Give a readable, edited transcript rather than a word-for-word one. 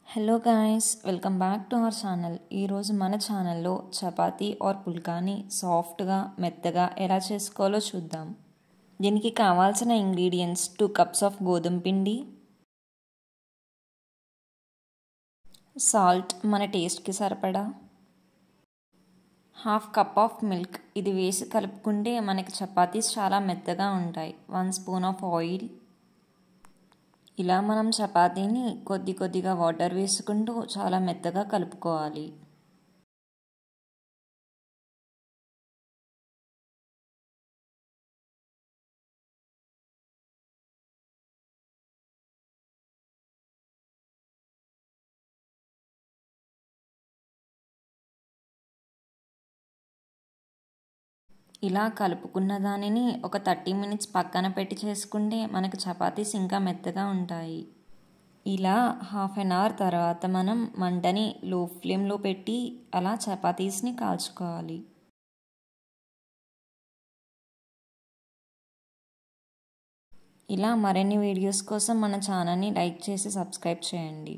Hello guys, welcome back to our channel. ఈరోజు మన ఛానల్లో చపాతీ ఆర్ పుల్కాని సాఫ్ట్గా మెత్తగా ఎలా చేసుకోవాలో చూద్దాం. దీనికి కావాల్సిన ఇంగ్రీడియంట్స్ 2 కప్స్ ఆఫ్ గోధుమ పిండి, సాల్ట్ మన టేస్ట్కి సరిపడా, హాఫ్ కప్ ఆఫ్ మిల్క్. ఇది వేసి కలుపుకుంటే మనకి చపాతీస్ చాలా మెత్తగా ఉంటాయి. 1 స్పూన్ ఆఫ్ ఆయిల్. ఇలా మనం చపాతీని కొద్దిగా వాటర్ వేసుకుంటూ చాలా మెత్తగా కలుపుకోవాలి. ఇలా కలుపుకున్న దానిని ఒక 30 మినిట్స్ పక్కన పెట్టి చేసుకుంటే మనకు చపాతీస్ ఇంకా మెత్తగా ఉంటాయి. ఇలా హాఫ్ అన్ అవర్ తర్వాత మనం మంటని లో ఫ్లేమ్లో పెట్టి అలా చపాతీస్ని కాల్చుకోవాలి. ఇలా మరిన్ని వీడియోస్ కోసం మన ఛానల్ని లైక్ చేసి సబ్స్క్రైబ్ చేయండి.